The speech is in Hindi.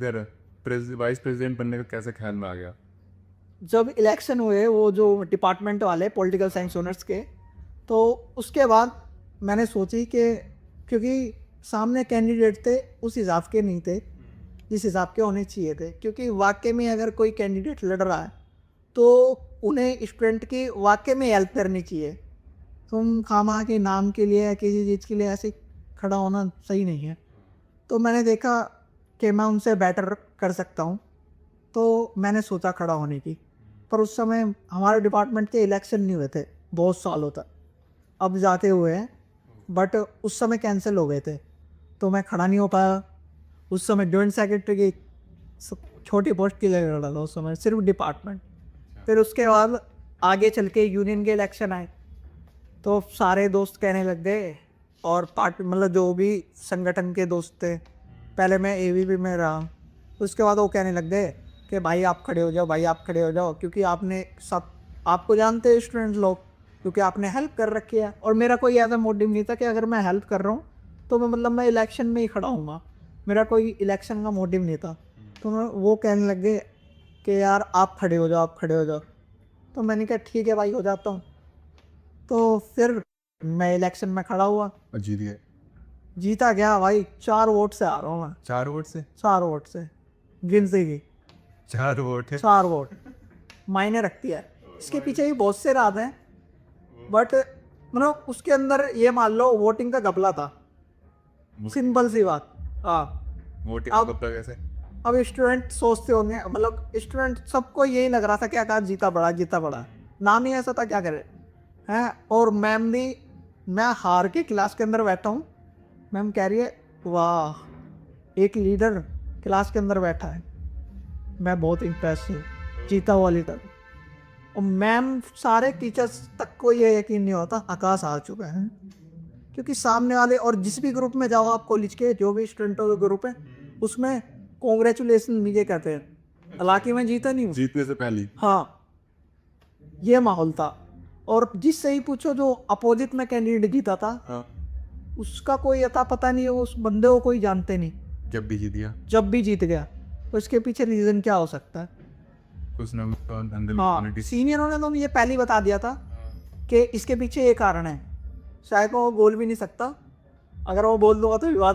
फिर वाइस प्रेसिडेंट बनने का कैसे ख्याल में आ गया? जब इलेक्शन हुए वो जो डिपार्टमेंट वाले पॉलिटिकल साइंस ऑनर्स के, तो उसके बाद मैंने सोची कि क्योंकि सामने कैंडिडेट थे उस हिसाब के नहीं थे जिस हिसाब के होने चाहिए थे, क्योंकि वाकई में अगर कोई कैंडिडेट लड़ रहा है तो उन्हें स्टूडेंट की वाकई में हेल्प करनी चाहिए। तुम खामा के नाम के लिए या किसी चीज़ के लिए ऐसे खड़ा होना सही नहीं है। तो मैंने देखा कि मैं उनसे बेटर कर सकता हूँ, तो मैंने सोचा खड़ा होने की। पर उस समय हमारे डिपार्टमेंट के इलेक्शन नहीं हुए थे बहुत सालों तक, अब जाते हुए हैं, बट उस समय कैंसिल हो गए थे तो मैं खड़ा नहीं हो पाया। उस समय जॉइंट सेक्रेटरी की छोटी पोस्ट की जगह लड़ा था उस समय, सिर्फ डिपार्टमेंट। फिर उसके बाद आगे चल के यूनियन के इलेक्शन आए तो सारे दोस्त कहने लग गए, और पार्टी मतलब जो भी संगठन के दोस्त थे, पहले मैं एवीपी में रहा, उसके बाद वो कहने लग गए कि भाई आप खड़े हो जाओ, भाई आप खड़े हो जाओ, क्योंकि आपने सब आपको जानते हैं स्टूडेंट लोग, क्योंकि आपने हेल्प कर रखी है। और मेरा कोई ऐसा मोटिव नहीं था कि अगर मैं हेल्प कर रहा हूँ तो मैं मतलब मैं इलेक्शन में ही खड़ा हूँगा, मेरा कोई इलेक्शन का मोटिव नहीं था। तो मैं वो कहने लग गए कि यार आप खड़े हो जाओ, आप खड़े हो जाओ। तो मैंने कहा ठीक है भाई, हो जाता हूँ। तो फिर मैं इलेक्शन में खड़ा हुआ, और जीत गए? जीता गया भाई, 4 वोट से आ रहा हूँ मैं, 4 वोट से? 4 वोट से, गिनती की 4 वोट है? 4 वोट मायने रखती है। इसके पीछे भी बहुत से राज हैं, बट मतलब उसके अंदर ये मान लो वोटिंग का घपला था, सिंपल सी बात। हाँ, वोटिंग अब का कैसे? अब स्टूडेंट सोचते होंगे, मतलब स्टूडेंट सबको यही लग रहा था कि आकाश जीता पड़ा, जीता पड़ा, नाम ही ऐसा था, क्या करे हैं। और मैम भी, मैं हार के क्लास के अंदर बैठा हूँ, मैम कह रही है वाह एक लीडर क्लास के अंदर बैठा है। मैं बहुत इम्प्रेस हूँ, जीता हुआ लीडर। और मैम सारे टीचर्स तक को ये यकीन नहीं होता आकाश आ चुका है, क्योंकि सामने वाले, और जिस भी ग्रुप में जाओ आप कॉलेज के, जो भी स्टूडेंटों के ग्रुप है, उसमें कॉन्ग्रेचुलेसन मुझे कहते हैं, हालांकि मैं जीता नहीं हूँ। जीतने से पहले? हाँ, ये माहौल था। और जिससे ही पूछो जो अपोजिट में कैंडिडेट जीता था, हाँ। उसका कोई अता पता नहीं है, उस बंदे को कोई जानते नहीं, जब भी जीत गया? जब भी जीत गया। तो इसके पीछे रीज़न क्या हो सकता है? कुछ ना कुछ हाँ, सीनियरों ने तो मुझे पहले ही बता दिया था कि इसके पीछे ये कारण है। शायद वो बोल भी नहीं सकता, अगर वो बोल दूंगा तो विवाद